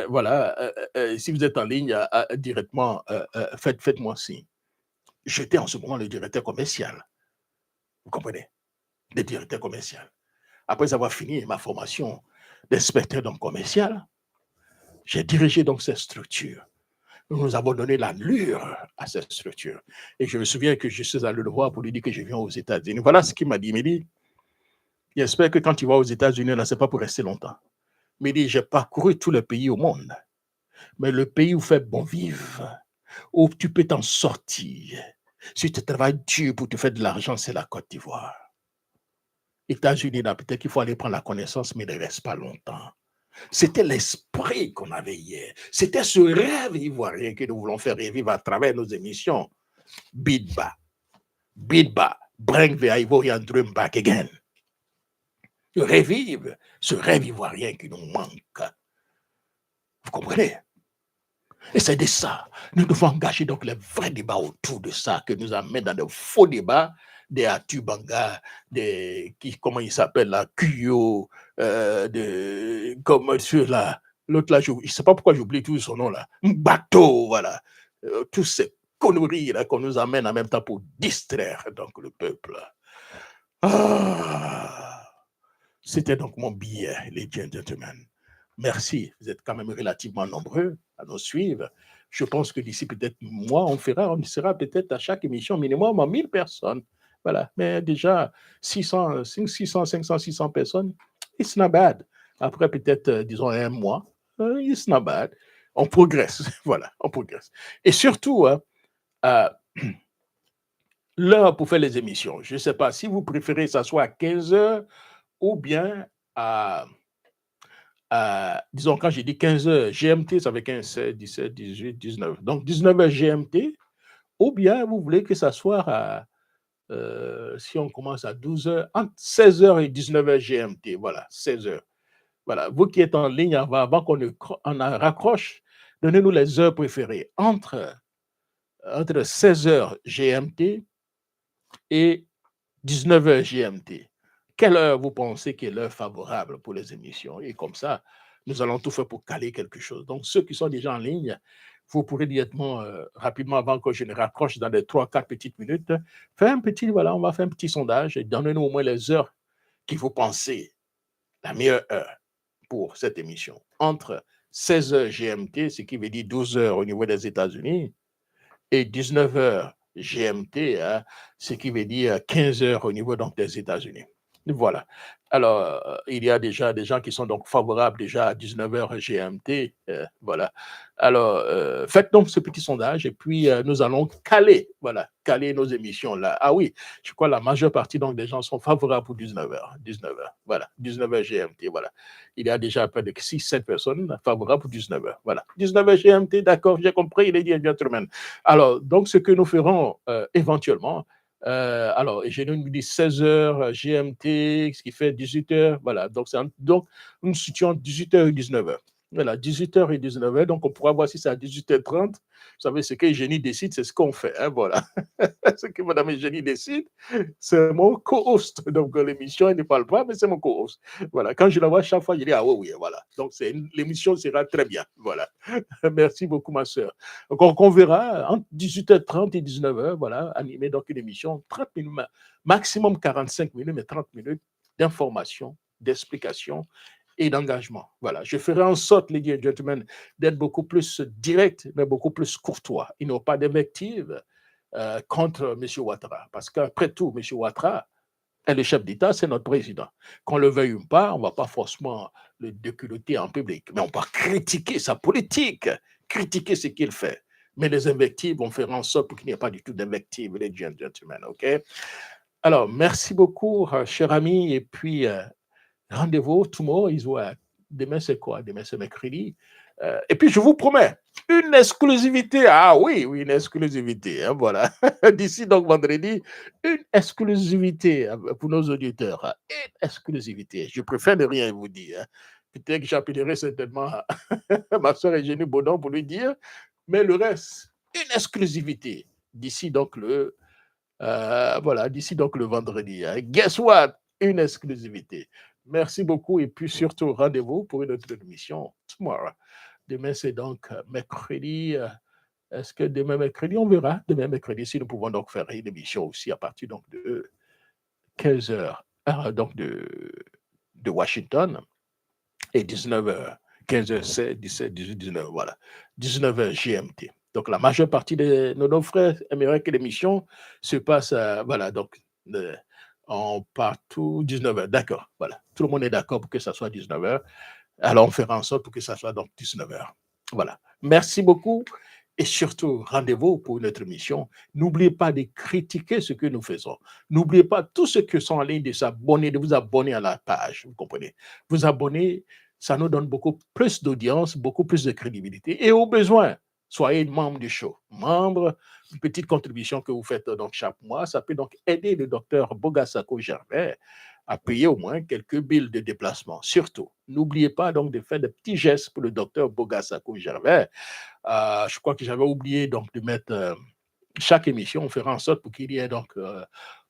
voilà, si vous êtes en ligne directement, faites-moi signe. J'étais en ce moment le directeur commercial. Vous comprenez? Le directeur commercial. Après avoir fini ma formation d'inspecteur d'homme commercial, j'ai dirigé donc cette structure. Nous avons donné l'allure à cette structure. Et je me souviens que je suis allé le voir pour lui dire que je viens aux États-Unis. Voilà ce qu'il m'a dit. Il m'a dit, j'espère que quand tu vas aux États-Unis, ce n'est pas pour rester longtemps. Il m'a dit, j'ai parcouru tous les pays au monde. Mais le pays où fait bon vivre, où tu peux t'en sortir, si tu travailles dur pour te faire de l'argent, c'est la Côte d'Ivoire. États-Unis, là, peut-être qu'il faut aller prendre la connaissance, mais il ne reste pas longtemps. C'était l'esprit qu'on avait hier. C'était ce rêve ivoirien que nous voulons faire revivre à travers nos émissions. Bidba, bring the Ivorian dream back again. Revive ce rêve ivoirien qui nous manque. Vous comprenez? Et c'est de ça. Nous devons engager donc les vrais débats autour de ça, que nous amène dans de faux débats, des Atubanga, des, comment il s'appelle là, Kuyo, comme sur là, l'autre là, je ne sais pas pourquoi j'oublie tout son nom là, Bateau, voilà. Tous ces conneries là qu'on nous amène en même temps pour distraire donc le peuple. Ah, c'était donc mon billet, les gentlemen. Merci, vous êtes quand même relativement nombreux à nous suivre. Je pense que d'ici peut-être mois, on sera peut-être à chaque émission minimum à 1000 personnes. Voilà, mais déjà 600, 500, 600 personnes, it's not bad. Après peut-être, disons, un mois, it's not bad. On progresse, voilà, on progresse. Et surtout, l'heure pour faire les émissions. Je ne sais pas si vous préférez que ça soit à 15 heures ou bien à disons, quand j'ai dit 15 heures GMT, ça fait 15, 16, 17, 18, 19. Donc, 19 heures GMT, ou bien vous voulez que ça soit à, si on commence à 12 heures, entre 16 heures et 19 heures GMT. Voilà, 16 heures. Voilà, vous qui êtes en ligne, avant qu'on raccroche, donnez-nous les heures préférées entre 16 heures GMT et 19 heures GMT. Quelle heure vous pensez qu'est l'heure favorable pour les émissions? Et comme ça, nous allons tout faire pour caler quelque chose. Donc, ceux qui sont déjà en ligne, vous pourrez directement, rapidement, avant que je ne raccroche dans les 3-4 petites minutes, faire un petit, voilà, on va faire un petit sondage et donnez-nous au moins les heures qui vous pensez la meilleure heure pour cette émission. Entre 16 heures GMT, ce qui veut dire 12 heures au niveau des États-Unis, et 19 heures GMT, hein, ce qui veut dire 15 heures au niveau donc, des États-Unis. Voilà. Alors, il y a déjà des gens qui sont donc favorables déjà à 19 heures GMT. Voilà. Alors, faites donc ce petit sondage et puis nous allons caler nos émissions là. Ah oui, je crois que la majeure partie donc des gens sont favorables pour 19 heures. 19 heures. Voilà. 19 heures GMT. Voilà. Il y a déjà près de 6-7 personnes favorables pour 19 heures. Voilà. 19 heures GMT, d'accord, j'ai compris, il est dit gentlemen. Alors, donc, ce que nous ferons éventuellement, alors, je nous dis 16 heures GMT, ce qui fait 18 heures. Voilà, donc, donc nous situons 18 heures et 19 heures. Voilà, 18 heures et 19 heures. Donc, on pourra voir si c'est à 18h30. Vous savez, ce que Génie décide, c'est ce qu'on fait. Hein, voilà. Ce que Madame Génie décide, c'est mon co-host. Donc, l'émission, elle ne parle pas, mais c'est mon co-host. Voilà, quand je la vois chaque fois, je dis, ah oui, voilà. Donc, l'émission sera très bien. Voilà. Merci beaucoup, ma soeur. Donc, on verra entre 18h30 et 19h, voilà, animer donc une émission, 30 minutes, maximum 45 minutes, mais 30 minutes d'information, d'explication et d'engagement. Voilà, je ferai en sorte, ladies and gentlemen, d'être beaucoup plus direct, mais beaucoup plus courtois. Ils n'ont pas d'invective contre M. Ouattara, parce qu'après tout, M. Ouattara est le chef d'État, c'est notre président. Qu'on le veuille ou pas, on ne va pas forcément le déculotté en public. Mais on peut critiquer sa politique, critiquer ce qu'il fait. Mais les invectives vont faire en sorte pour qu'il n'y ait pas du tout d'invectives, les gentlemen, OK? Alors, merci beaucoup, cher ami, et puis rendez-vous tomorrow is what? Demain, c'est quoi? Demain, c'est mercredi. Et puis, je vous promets, une exclusivité. Ah oui, oui, une exclusivité. Hein, voilà. D'ici donc vendredi, une exclusivité pour nos auditeurs. Une exclusivité. Je préfère ne rien vous dire. Hein. Peut-être que j'appellerai certainement ma soeur Eugénie Bonon pour lui dire, mais le reste, une exclusivité. D'ici donc voilà, d'ici donc le vendredi. Hein. Guess what? Une exclusivité. Merci beaucoup et puis surtout rendez-vous pour une autre émission tomorrow. Demain, c'est donc mercredi. Est-ce que demain mercredi, on verra demain mercredi si nous pouvons donc faire une émission aussi à partir donc de 15 heures, donc de Washington et 19 heures, 15 heures, 16, 17, 18, 19, voilà, 19 heures GMT. Donc la majeure partie de nos frères aimeraient que l'émission se passe, voilà, donc en partout 19 heures. D'accord, voilà. Tout le monde est d'accord pour que ça soit 19 heures. Alors on fera en sorte pour que ça soit donc 19 heures. Voilà. Merci beaucoup. Et surtout, rendez-vous pour une autre émission. N'oubliez pas de critiquer ce que nous faisons. N'oubliez pas tous ceux qui sont en ligne de s'abonner, de vous abonner à la page. Vous comprenez? Vous abonner, ça nous donne beaucoup plus d'audience, beaucoup plus de crédibilité. Et au besoin, soyez membre du show. Membre, une petite contribution que vous faites donc chaque mois, ça peut donc aider le docteur Bogasako Gervais à payer au moins quelques billes de déplacement. Surtout, n'oubliez pas donc de faire des petits gestes pour le docteur Bogasako Gervais. Je crois que j'avais oublié donc de mettre chaque émission, on fera en sorte pour qu'il y ait donc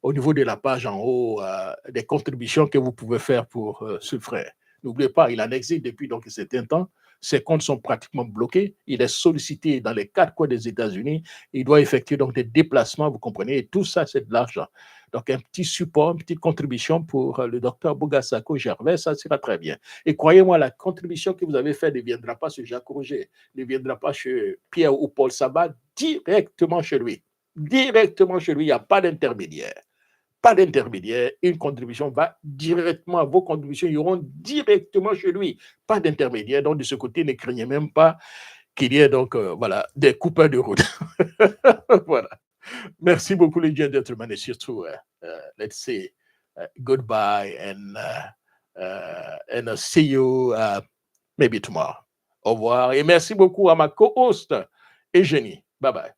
au niveau de la page en haut des contributions que vous pouvez faire pour ce frère. N'oubliez pas, il en existe depuis donc un certain temps. Ses comptes sont pratiquement bloqués. Il est sollicité dans les 4 coins des États-Unis. Il doit effectuer donc des déplacements, vous comprenez. Et tout ça, c'est de l'argent. Donc, un petit support, une petite contribution pour le docteur Bogasako Gervais, ça sera très bien. Et croyez-moi, la contribution que vous avez faite ne viendra pas sur Jacques Roger, ne viendra pas chez Pierre ou Paul Sabat, directement chez lui. Directement chez lui, il n'y a pas d'intermédiaire. Pas d'intermédiaire, une contribution va directement, vos contributions iront directement chez lui. Pas d'intermédiaire, donc de ce côté, ne craignez même pas qu'il y ait donc, voilà, des coupeurs de route. Voilà. Merci beaucoup, les gentlemen, et surtout, let's say goodbye and see you maybe tomorrow. Au revoir et merci beaucoup à ma co-host, Eugénie. Bye bye.